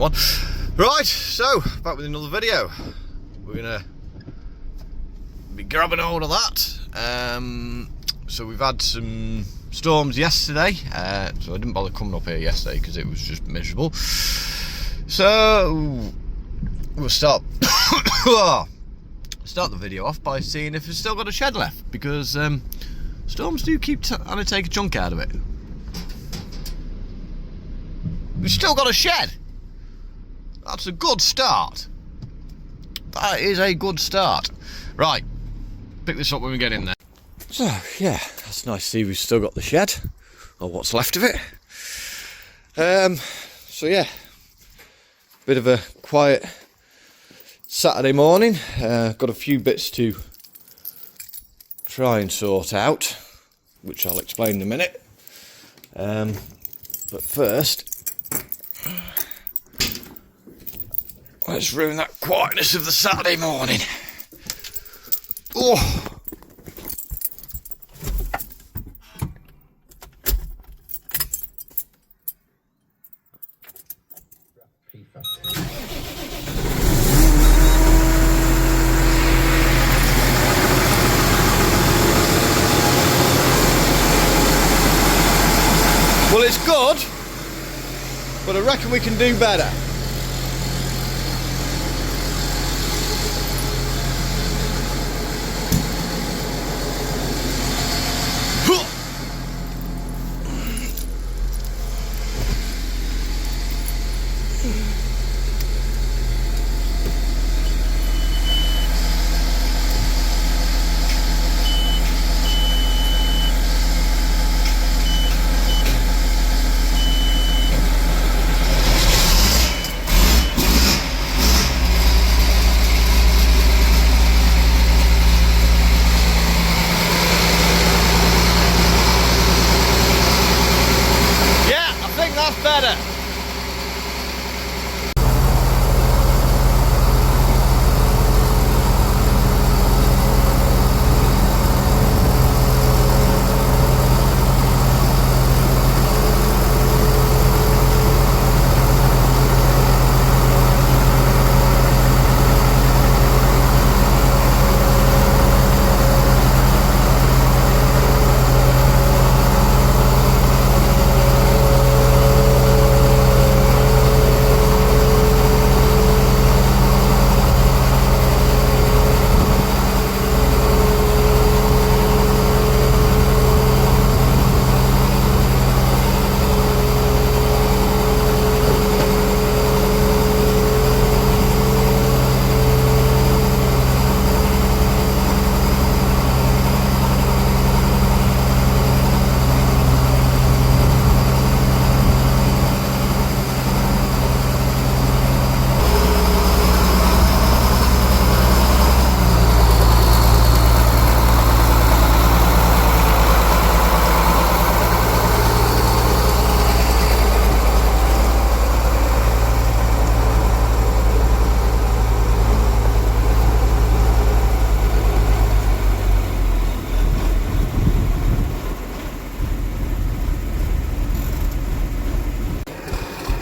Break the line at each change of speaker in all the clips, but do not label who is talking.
One. Right, so back with another video. We're gonna be grabbing hold of that. So we've had some storms yesterday, so I didn't bother coming up here yesterday because it was just miserable. So we'll start the video off by seeing if it's still got a shed left, because storms do keep trying to take a chunk out of it. We've still got a shed. That's a good start. That is a good start. Right, pick this up when we get in there. So yeah, that's nice to see we've still got the shed, or what's left of it. So yeah, bit of a quiet Saturday morning. Got a few bits to try and sort out, which I'll explain in a minute. But first, let's ruin that quietness of the Saturday morning. Oh. Well, it's good, but I reckon we can do better. Better.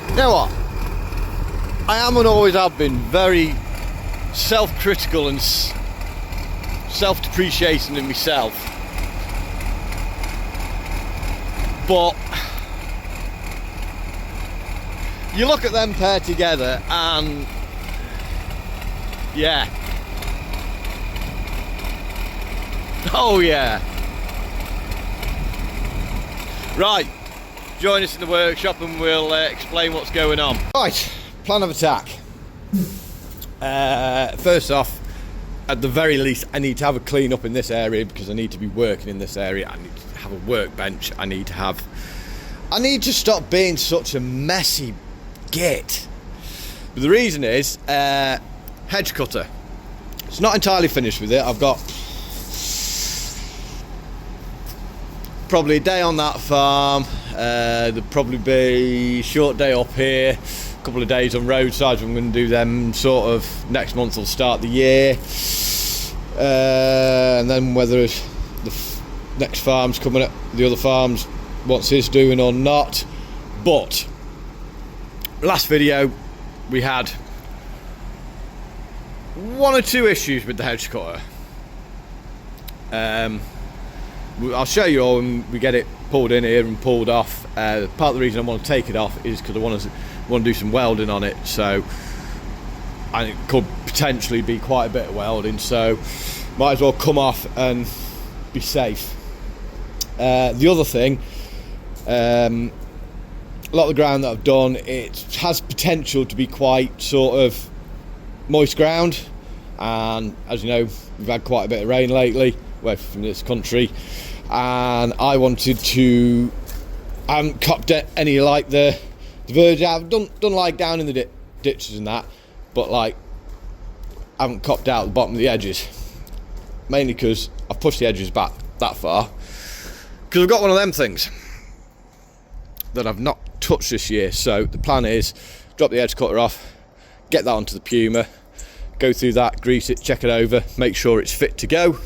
You know what? I am and always have been very self-critical and self-depreciating in myself. But you look at them pair together and yeah. Oh yeah. Right. Join us in the workshop and we'll explain what's going on. Right, plan of attack. First off, at the very least, I need to have a clean up in this area because I need to be working in this area. I need to have a workbench. I need to stop being such a messy git. But the reason is, hedge cutter. It's not entirely finished with it. I've got probably a day on that farm. There'll probably be a short day up here, a couple of days on roadsides. I'm going to do them sort of next month. Will start the year, and then whether the next farm's coming up, the other farms, what's his doing or not. But last video, we had one or two issues with the hedge cutter. I'll show you all when we get it pulled in here and pulled off. Part of the reason I want to take it off is because I want to do some welding on it, so and it could potentially be quite a bit of welding, so might as well come off and be safe. The other thing, a lot of the ground that I've done, it has potential to be quite sort of moist ground, and as you know, we've had quite a bit of rain lately away from this country, and I haven't copped any like the verge. I've done like down in the ditches and that, but like I haven't copped out the bottom of the edges, mainly because I've pushed the edges back that far because I've got one of them things that I've not touched this year. So the plan is drop the edge cutter off, get that onto the Puma, go through that, grease it, check it over, make sure it's fit to go.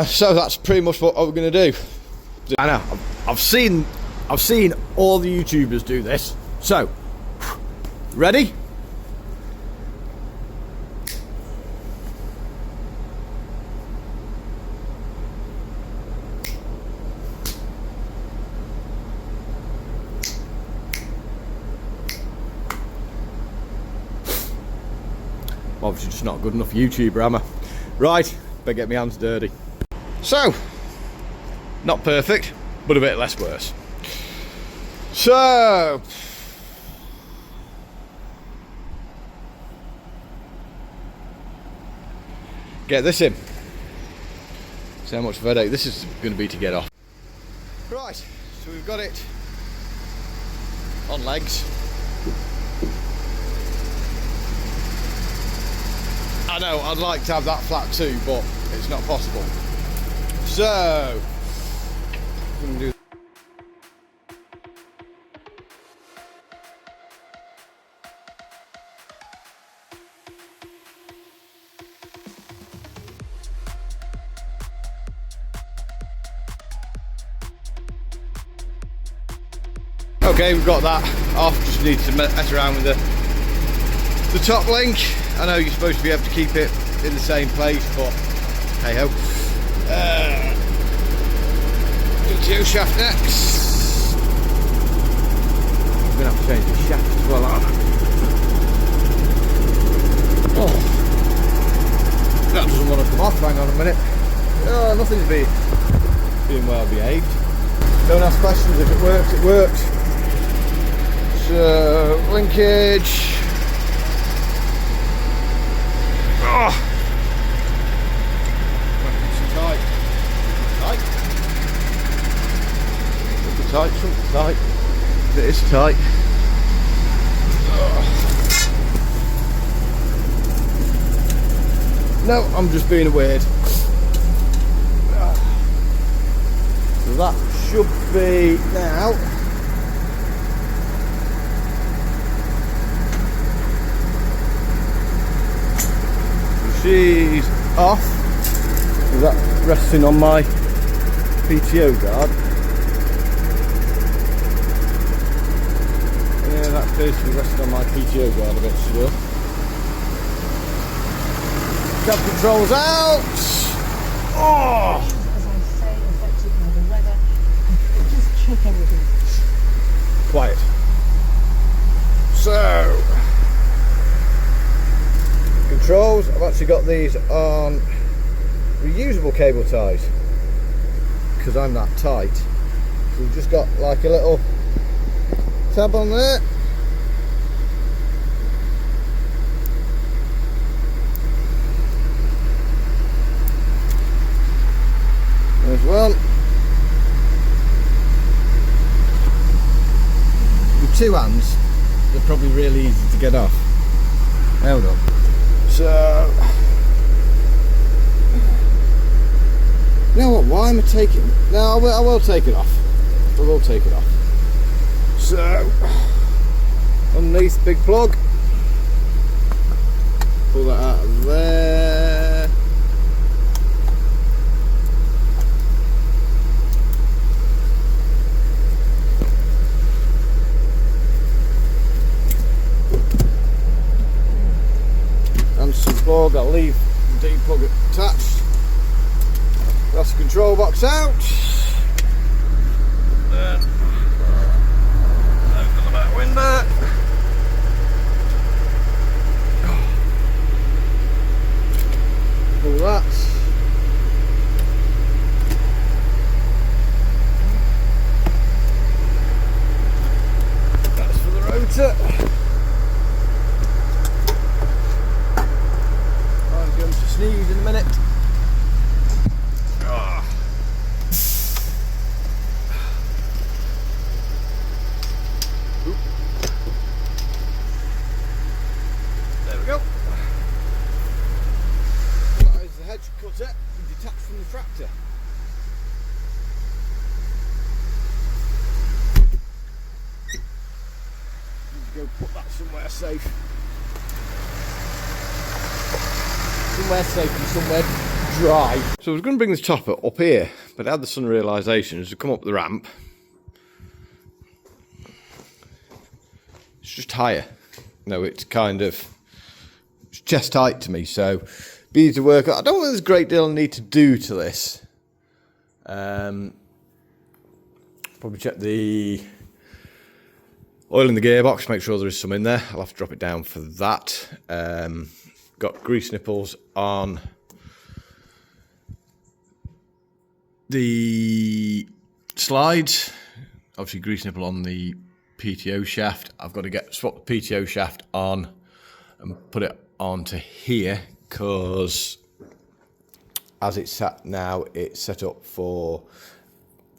So that's pretty much what we're going to do. I know I've seen all the YouTubers do this. So ready? Obviously just not a good enough YouTuber, am I? Right, better get my hands dirty. So, not perfect, but a bit less worse. So, get this in. See how much of a headache this is going to be to get off. Right, so we've got it on legs. I know, I'd like to have that flat too, but it's not possible. So, I'm gonna do. Okay, we've got that off. Just need to mess around with the top link. I know you're supposed to be able to keep it in the same place, but hey ho. PTO shaft next. I'm gonna have to change the shaft as well, aren't I? Oh, that doesn't want to come off. Hang on a minute. Oh, nothing's being well behaved. Don't ask questions. If it works, it works. So linkage. Oh. Tight. Something tight. It is tight. No, I'm just being weird. So that should be now. She's off. Is that resting on my PTO guard? Yeah, that appears to be resting on my PTO guard a bit still. Cab controls out! Oh!
As I say, affected by the weather. Just check everything.
Quiet. So, controls, I've actually got these on reusable cable ties because I'm that tight. So we've just got like a little tab on there. There's one. With two hands, they're probably really easy to get off. Hold on. So, you know what? Why am I taking? No, I will take it off. I will take it off. So, underneath, big plug. Pull that out of there. plug. I'll leave the D plug attached. That's the control box out. Then open the back window. Pull that. That's for the rotor. I'm going to sneeze in a minute. There we go. That is the hedge cutter detached from the tractor. Need to go put that somewhere safe. Somewhere safe and somewhere dry. So I was going to bring this topper up here, but I had the sudden realisation as I come up the ramp, it's just higher. No, it's kind of it's chest height to me, so be easy to work on. I don't think there's a great deal I need to do to this. Probably check the oil in the gearbox, make sure there is some in there. I'll have to drop it down for that. Got grease nipples on the slides, obviously grease nipple on the PTO shaft. I've got to swap the PTO shaft on and put it onto here, because as it's sat now, it's set up for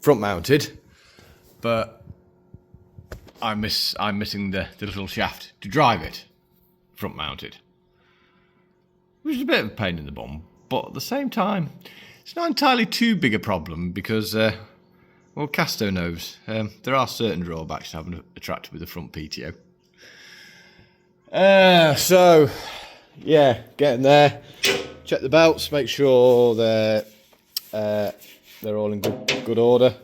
front mounted, but I'm missing the little shaft to drive it front mounted, which is a bit of a pain in the bum, but at the same time it's not entirely too big a problem, because well, Casto knows there are certain drawbacks to having a tractor with a front PTO. So yeah, getting there. Check the belts, make sure they're all in good order.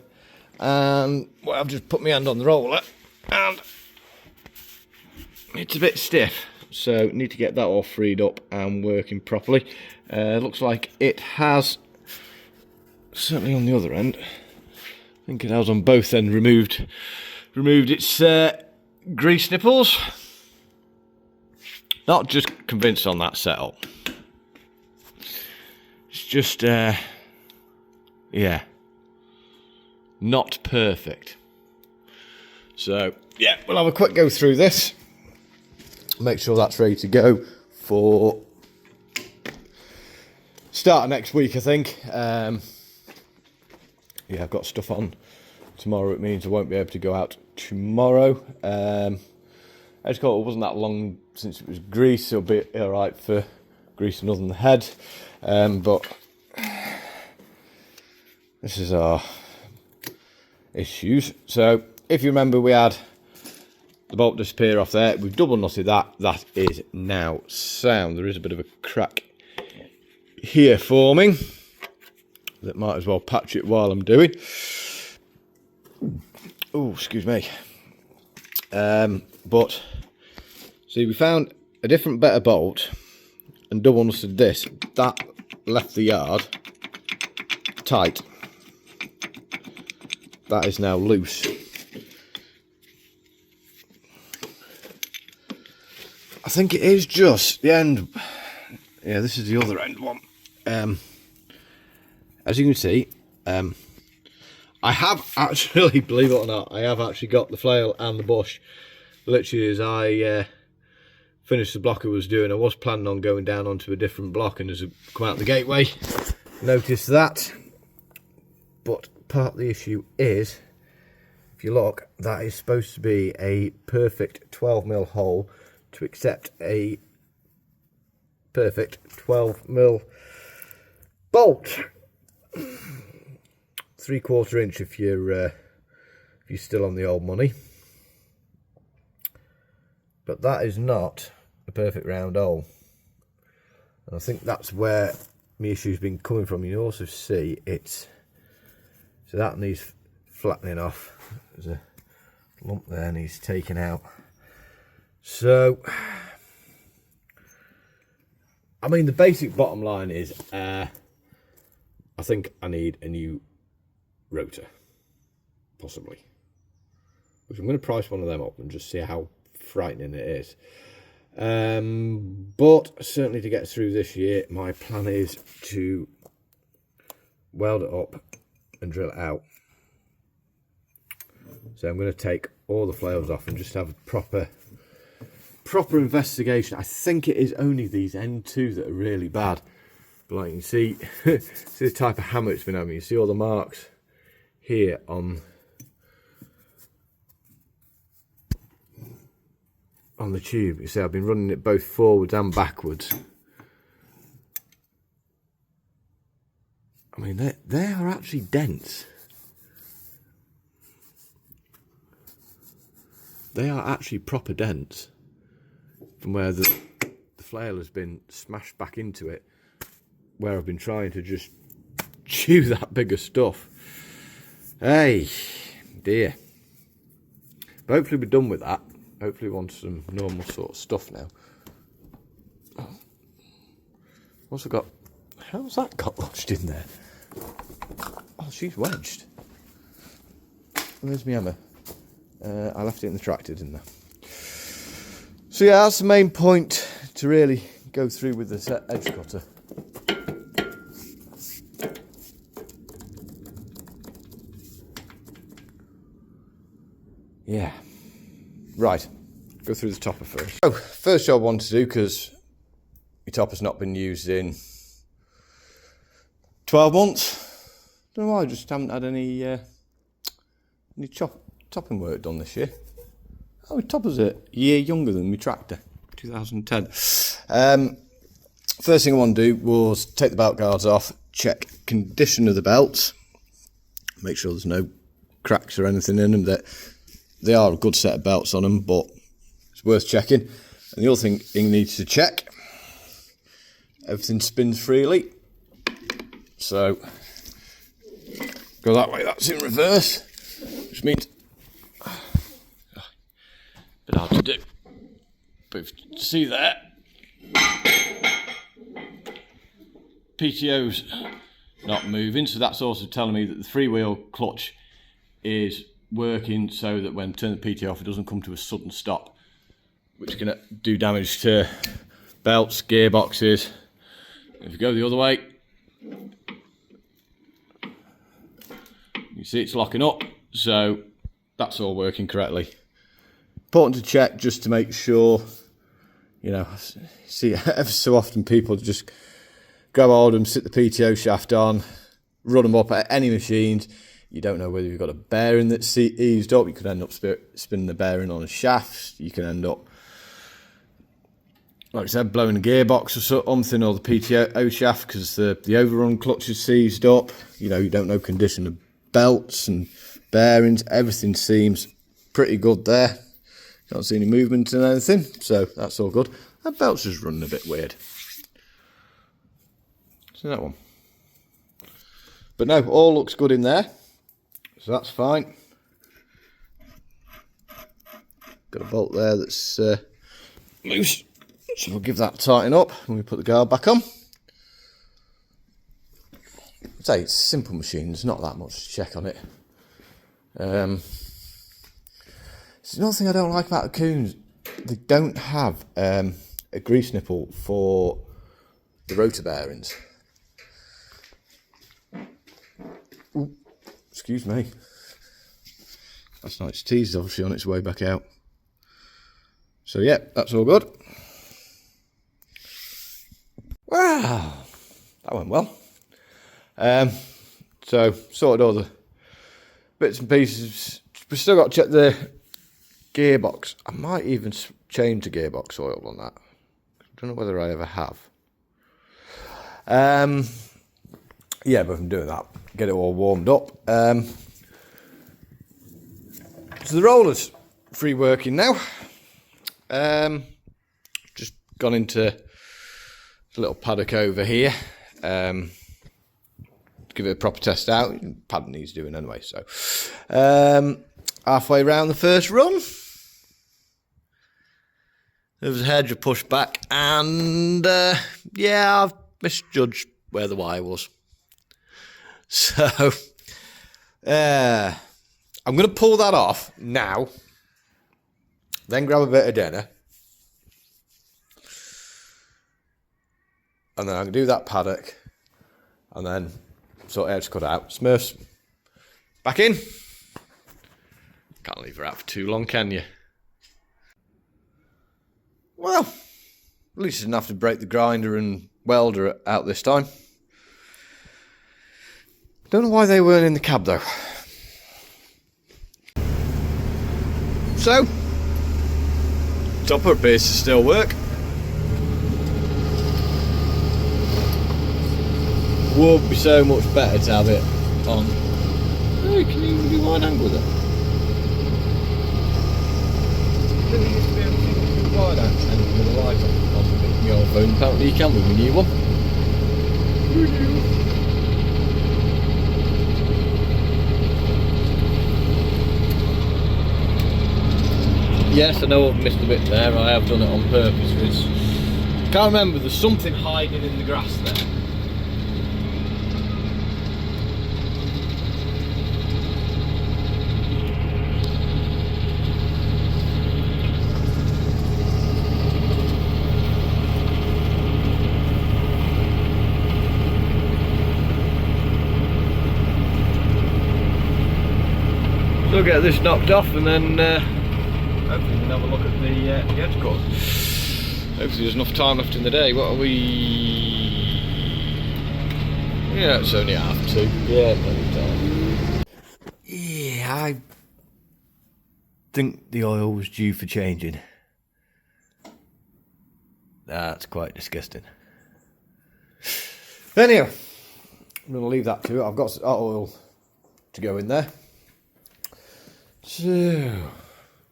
And well, I've just put my hand on the roller and it's a bit stiff, so need to get that all freed up and working properly. Looks like it has, certainly on the other end, I think it has on both ends removed its grease nipples. Not just convinced on that setup. It's just yeah, not perfect. So yeah, we'll have a quick go through this, make sure that's ready to go for start of next week, I think. Yeah, I've got stuff on tomorrow. It means I won't be able to go out tomorrow. Hedgecutter wasn't that long since it was greased, so it'll be alright for greasing other than the head. But this is our issues. So if you remember, we had the bolt disappear off there. We've double knotted that. That is now sound. There is a bit of a crack here forming that might as well patch it while I'm doing. Oh, excuse me. But see, we found a different better bolt and double knotted this. That left the yard tight. That is now loose. I think it is just the end. Yeah, this is the other end one. As you can see, I have actually, believe it or not, I have actually got the flail and the bush. Literally as I finished the block I was doing, I was planning on going down onto a different block, and as I come out the gateway, noticed that. But part of the issue is, if you look, that is supposed to be a perfect 12mm hole to accept a perfect 12mm bolt. 3/4 inch if you're still on the old money, but that is not a perfect round hole, and I think that's where my issue's been coming from. You also see it's, so that needs flattening off. There's a lump there needs taken out. So I mean, the basic bottom line is, I think I need a new rotor, possibly. Which I'm going to price one of them up and just see how frightening it is. But certainly to get through this year, my plan is to weld it up and drill it out. So I'm going to take all the flails off and just have a proper investigation. I think it is only these end two that are really bad. But like you can see, see the type of hammer it's been having. You see all the marks here on the tube. You see I've been running it both forwards and backwards. I mean, they are actually dents. They are actually proper dents from where the flail has been smashed back into it, where I've been trying to just chew that bigger stuff. Hey, dear. But hopefully we're done with that. Hopefully we want some normal sort of stuff now. What's it got? How's that got lodged in there? Oh, she's wedged. Where's my hammer? I left it in the tractor, didn't I? So yeah, that's the main point to really go through with this edge cutter. Yeah. Right. Go through the topper first. So, first job I want to do, because my topper's not been used in 12 months. Don't know why, I just haven't had any topping work done this year. Oh, my topper's a year younger than my tractor, 2010. First thing I want to do was take the belt guards off, check condition of the belts, make sure there's no cracks or anything in them. That they are a good set of belts on them, but it's worth checking. And the other thing you need to check, everything spins freely. So go that way, that's in reverse, which means bit hard to do. But if you see there, PTO's not moving, so that's also telling me that the freewheel clutch is working, so that when I turn the PTO off, it doesn't come to a sudden stop, which is going to do damage to belts, gearboxes. If you go the other way, you see it's locking up, so that's all working correctly. Important to check just to make sure, you know, see ever so often people just grab hold of them, sit the PTO shaft on, run them up at any machines. You don't know whether you've got a bearing that's eased up. You could end up spinning the bearing on a shaft. You can end up, like I said, blowing a gearbox or something, or the PTO shaft because the overrun clutch is seized up. You know, you don't know condition of belts and bearings. Everything seems pretty good there. Can't see any movement in anything, so that's all good. That belt's just running a bit weird. See that one? But no, all looks good in there, so that's fine. Got a bolt there that's loose, so we'll give that a tighten up when we put the guard back on. I'd say it's a simple machine, there's not that much to check on it. It's another thing I don't like about the Coons. They don't have a grease nipple for the rotor bearings. Ooh, excuse me. That's not its teeth, obviously on its way back out. So yeah, that's all good. Wow, that went well. So sorted all the bits and pieces. We've still got to check the gearbox. I might even change the gearbox oil on that. I don't know whether I ever have. Yeah, but if I'm doing that, get it all warmed up. So the roller's free working now. Just gone into a little paddock over here. Give it a proper test out. Paddock needs doing anyway. So halfway around the first run. There was a hedge pushed back, and yeah, I've misjudged where the wire was. So I'm going to pull that off now, then grab a bit of dinner, and then I'm going to do that paddock, and then sort of edge cut out. Smurfs back in. Can't leave her out for too long, can you? Well, at least I didn't have to break the grinder and welder out this time. Don't know why they weren't in the cab though. So, topper appears to still work. Would be so much better to have it on. Oh, can you do wide angle with it? Didn't used to be able to do wide angle with a light on your phone. Apparently you can with my new one. Yes, I know I've missed a bit there. I have done it on purpose because I can't remember. There's something hiding in the grass there. So get this knocked off and then hopefully we can have a look at the edge cut. Hopefully there's enough time left in the day. What are we? Yeah, it's only 2:30. Yeah, plenty time. Yeah, I think the oil was due for changing. That's quite disgusting. Anyhow, I'm going to leave that to it. I've got oil to go in there. So, we're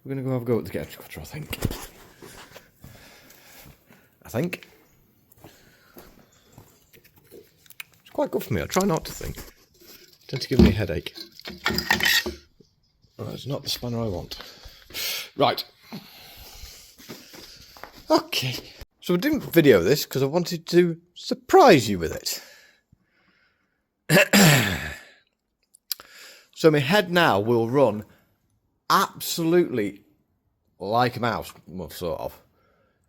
going to go have a go at the hedge cutter, I think. It's quite good for me. I try not to think. It tends to give me a headache. Oh, it's not the spanner I want. Right. Okay. So I didn't video this because I wanted to surprise you with it. So my head now will run absolutely like a mouse, well, sort of,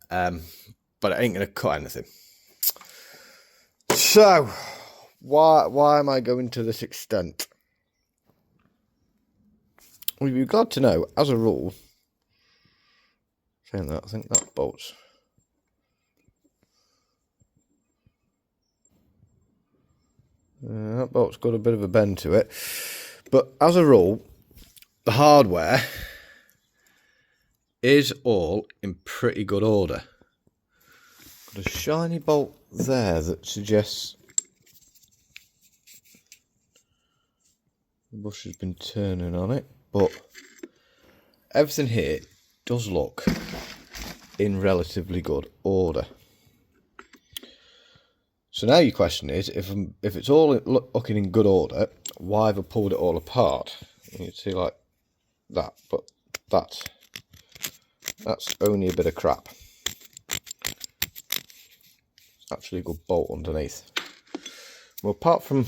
but it ain't going to cut anything. So, why am I going to this extent? Well, you'd be glad to know, as a rule, saying that, I think that bolts. That bolt's got a bit of a bend to it, but as a rule, the hardware is all in pretty good order. Got a shiny bolt there that suggests the bush has been turning on it, but everything here does look in relatively good order. So now your question is, if it's all looking in good order, why have I pulled it all apart? You can see like that, but that's only a bit of crap. It's actually a good bolt underneath. Well, apart from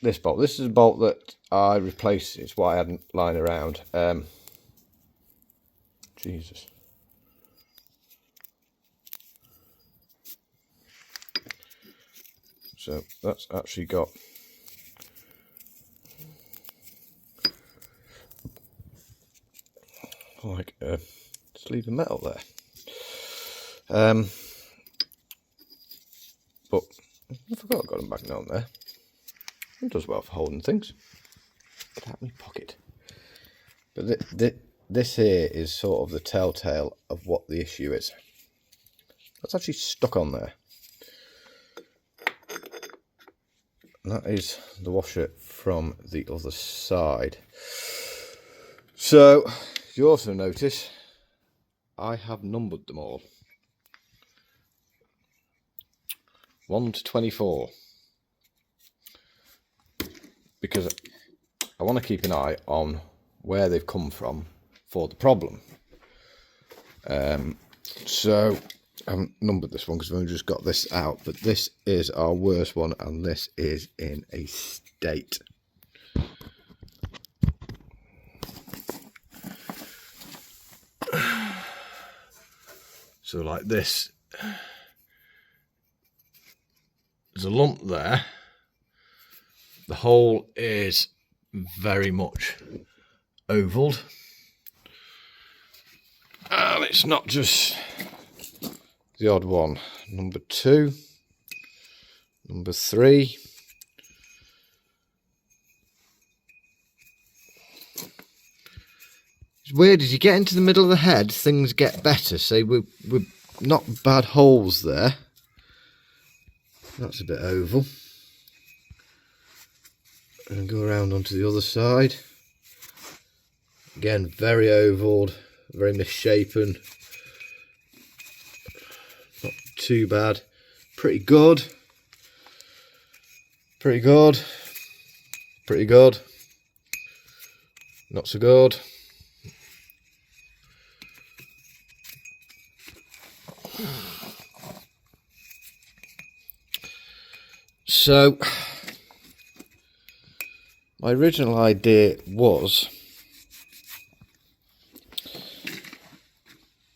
this bolt, this is a bolt that I replaced. It's what I hadn't lying around. Jesus. So that's actually got like a sleeve of metal there. But I forgot I got them back down there. It does well for holding things. Get out of my pocket. But this here is sort of the telltale of what the issue is. That's actually stuck on there. And that is the washer from the other side. So, you also notice I have numbered them all. 1 to 24. Because I want to keep an eye on where they've come from for the problem. So I haven't numbered this one because we've only just got this out, but this is our worst one, and this is in a state. So like this, there's a lump there. The hole is very much ovaled, and it's not just the odd one. Number 2, number 3. It's weird, as you get into the middle of the head, things get better. So we're not bad holes there. That's a bit oval. And go around onto the other side. Again, very ovaled, very misshapen. Not too bad. Pretty good. Pretty good. Pretty good. Not so good. So, my original idea was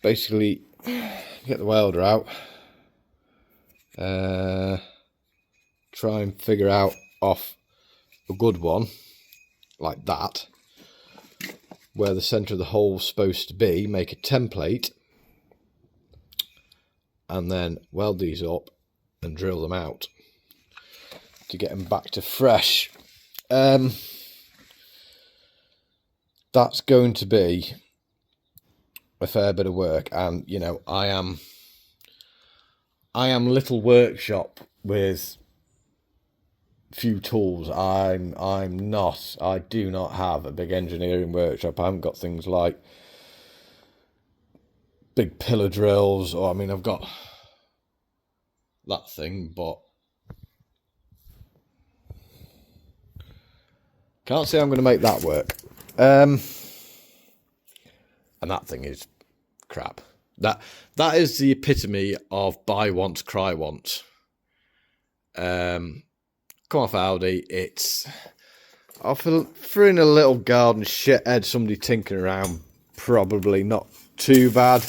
basically get the welder out, try and figure out off a good one like that, where the centre of the hole's supposed to be, make a template, and then weld these up and drill them out to get them back to fresh. That's going to be a fair bit of work, and you know, I am little workshop with few tools. I do not have a big engineering workshop. I haven't got things like big pillar drills, or I mean, I've got that thing, but can't say I'm going to make that work. And that thing is crap. That is the epitome of buy once, cry once. Come off Audi. It's for in a little garden shithead, somebody tinkering around, probably not too bad.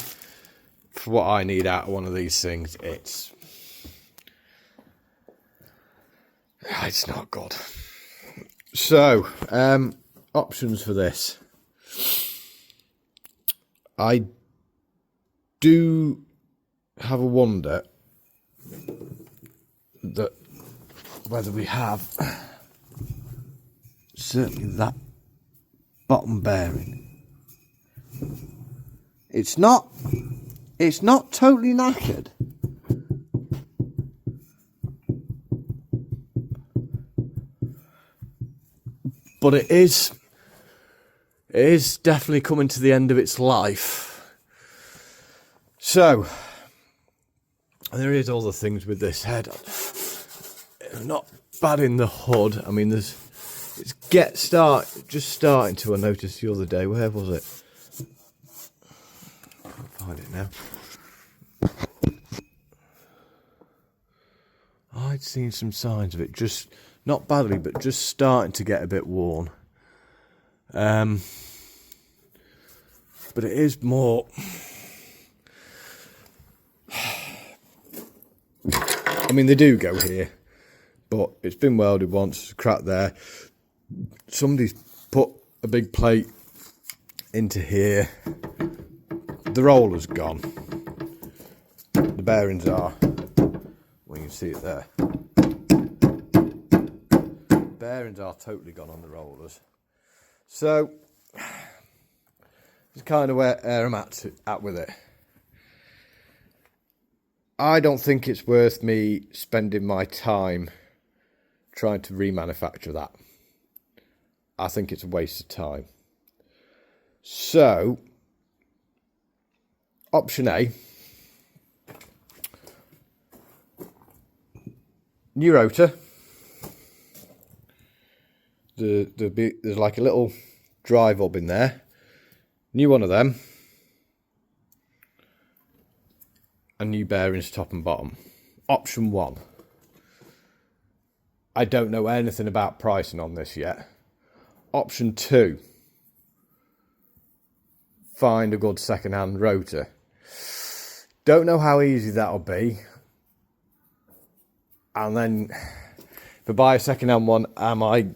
For what I need out of one of these things, it's not good. So, options for this. I do have a wonder that whether we have certainly that bottom bearing. It's not totally knackered. But it is definitely coming to the end of its life. So, there is other things with this head. Not bad in the hood. I mean, it's just starting to, I noticed the other day. Where was it? I can't find it now. I'd seen some signs of it, just not badly, but just starting to get a bit worn. But it is more. I mean, they do go here, but it's been welded once, crack there. Somebody's put a big plate into here. The roller's gone. The bearings are. Well, you can see it there. Bearings are totally gone on the rollers. So, it's kind of where I'm at with it. I don't think it's worth me spending my time trying to remanufacture that. I think it's a waste of time. So, option A, new rotor. There's like a little drive hub in there. New one of them. and new bearings top and bottom. Option 1. I don't know anything about pricing on this yet. Option 2. Find a good second-hand rotor. Don't know how easy that'll be. And then, if I buy a second-hand one, am I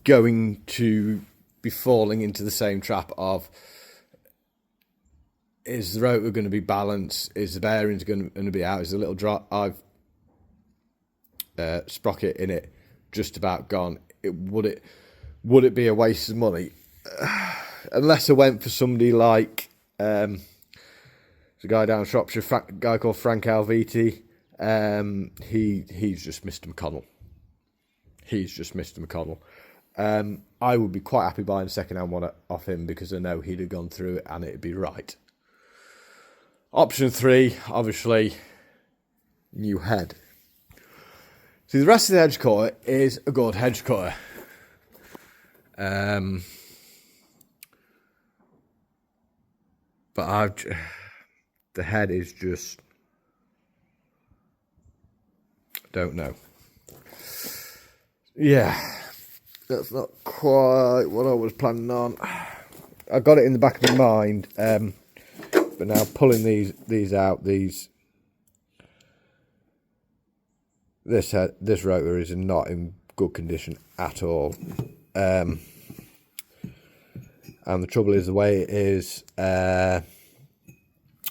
going to be falling into the same trap of, is the rotor going to be balanced? Is the bearings going to be out? Is the little drop I've sprocket in it just about gone? Would it be a waste of money? Unless I went for somebody like there's a guy down in Shropshire, a guy called Frank Alviti. He's just Mr. McConnell. He's just Mr. McConnell. I would be quite happy buying a second-hand one off him because I know he'd have gone through it and it'd be right. Option 3, obviously, new head. See, the rest of the hedge cutter is a good hedge cutter. But the head is just, don't know. Yeah, that's not quite what I was planning on. I got it in the back of my mind, but now pulling these out, this rotor is not in good condition at all. And the trouble is, the way it is, run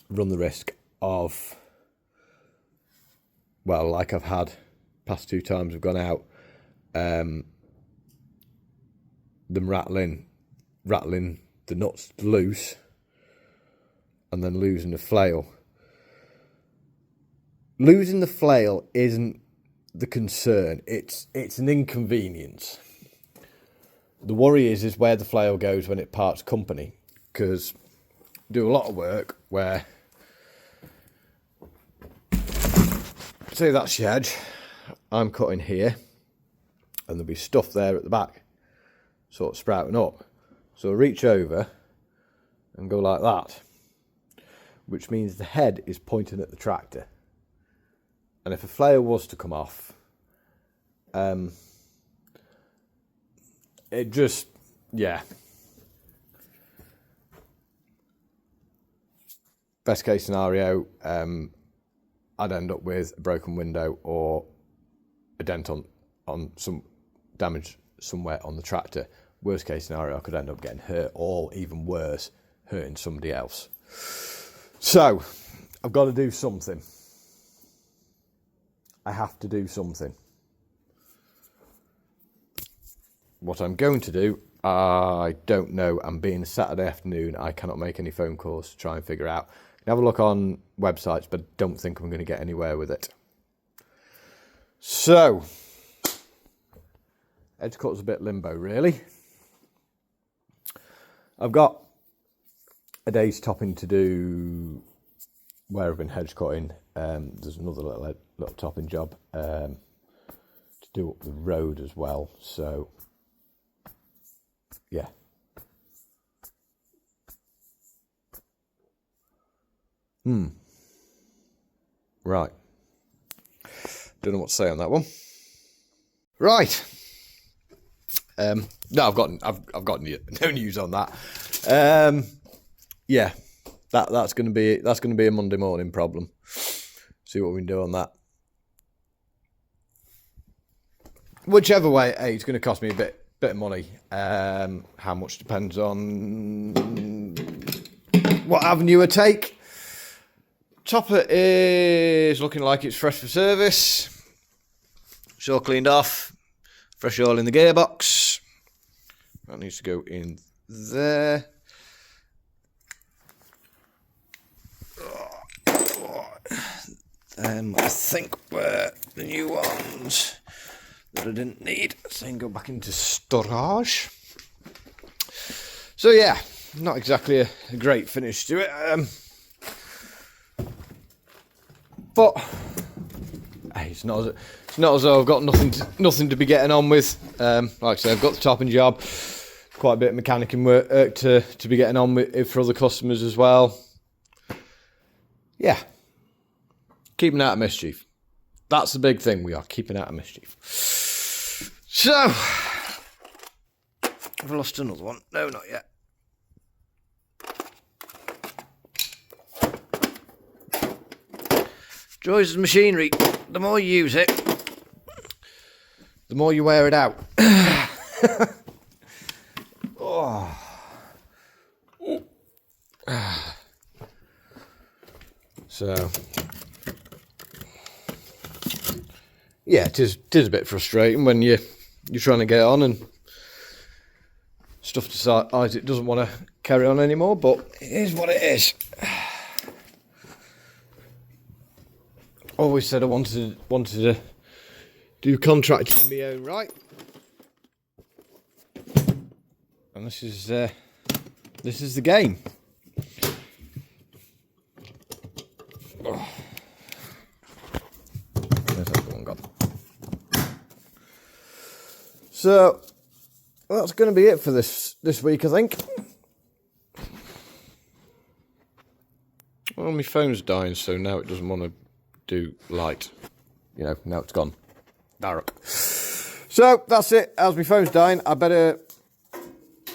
the risk of, well, like I've had past 2 times I've gone out, them rattling the nuts loose and then losing the flail. Losing the flail isn't the concern, it's an inconvenience. The worry is where the flail goes when it parts company, because I do a lot of work where, say that's your hedge, I'm cutting here, and there'll be stuff there at the back, sort of sprouting up. So I reach over and go like that, which means the head is pointing at the tractor. And if a flail was to come off, it just, yeah. Best case scenario, I'd end up with a broken window or a dent on some damage somewhere on the tractor. Worst case scenario, I could end up getting hurt, or even worse, hurting somebody else. So, I've got to do something. I have to do something. What I'm going to do, I don't know. And being a Saturday afternoon, I cannot make any phone calls to try and figure out. I can have a look on websites, but don't think I'm going to get anywhere with it. So, edge cut's a bit limbo, really. I've got a day's topping to do where I've been hedge cutting. There's another little topping job to do up the road as well. So, yeah. Right. Don't know what to say on that one. Right. No, I've got no news on that. Yeah, that's going to be a Monday morning problem. See what we can do on that. Whichever way, hey, it's going to cost me a bit of money. How much depends on what avenue I take. Topper is looking like it's fresh for service. It's all cleaned off. Fresh oil in the gearbox. That needs to go in there. I think where the new ones that I didn't need, so I can go back into storage. So yeah, not exactly a great finish to it. But hey, it's not as though I've got nothing to be getting on with. Like I say, I've got the topping job, quite a bit of mechanicking work to be getting on with for other customers as well. Yeah, Keeping out of mischief. That's the big thing. We are keeping out of mischief. So, have I lost another one? No, not yet. Joys of machinery. The more you use it, the more you wear it out. Oh. So, yeah, it is a bit frustrating when you're trying to get on and stuff decides it doesn't want to carry on anymore, but it is what it is. Always said I wanted to do contracting in my own right, and this is the game. Oh. Where's that one gone? So that's going to be it for this week, I think. Well, my phone's dying, so now it doesn't want to do light. You know, now it's gone dark. So that's it. As my phone's dying, I better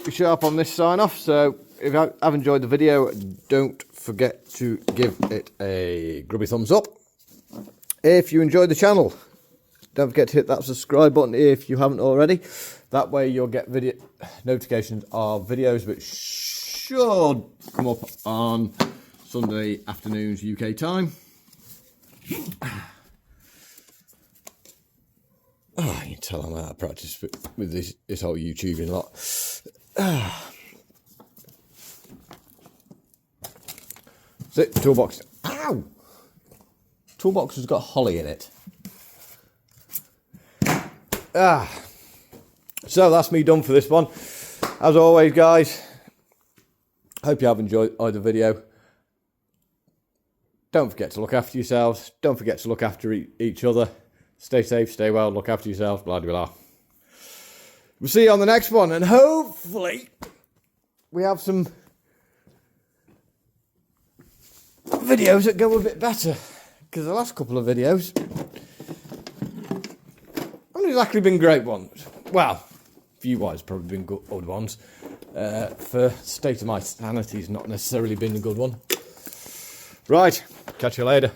be sharp on this sign off. So if you have enjoyed the video, don't forget to give it a grubby thumbs up. If you enjoyed the channel, don't forget to hit that subscribe button if you haven't already. That way you'll get video notifications of videos which should come up on Sunday afternoons UK time. Oh, you can tell I'm out of practice with this whole YouTubing lot. So, toolbox. Ow! Toolbox has got holly in it. So that's me done for this one. As always, guys, hope you have enjoyed the video. Don't forget to look after yourselves. Don't forget to look after each other. Stay safe, stay well, look after yourselves, blah, blah, blah. We'll see you on the next one, and hopefully we have some videos that go a bit better, because the last couple of videos haven't exactly been great ones. Well, view-wise, probably been good ones. For state of my sanity's not necessarily been a good one. Right, catch you later.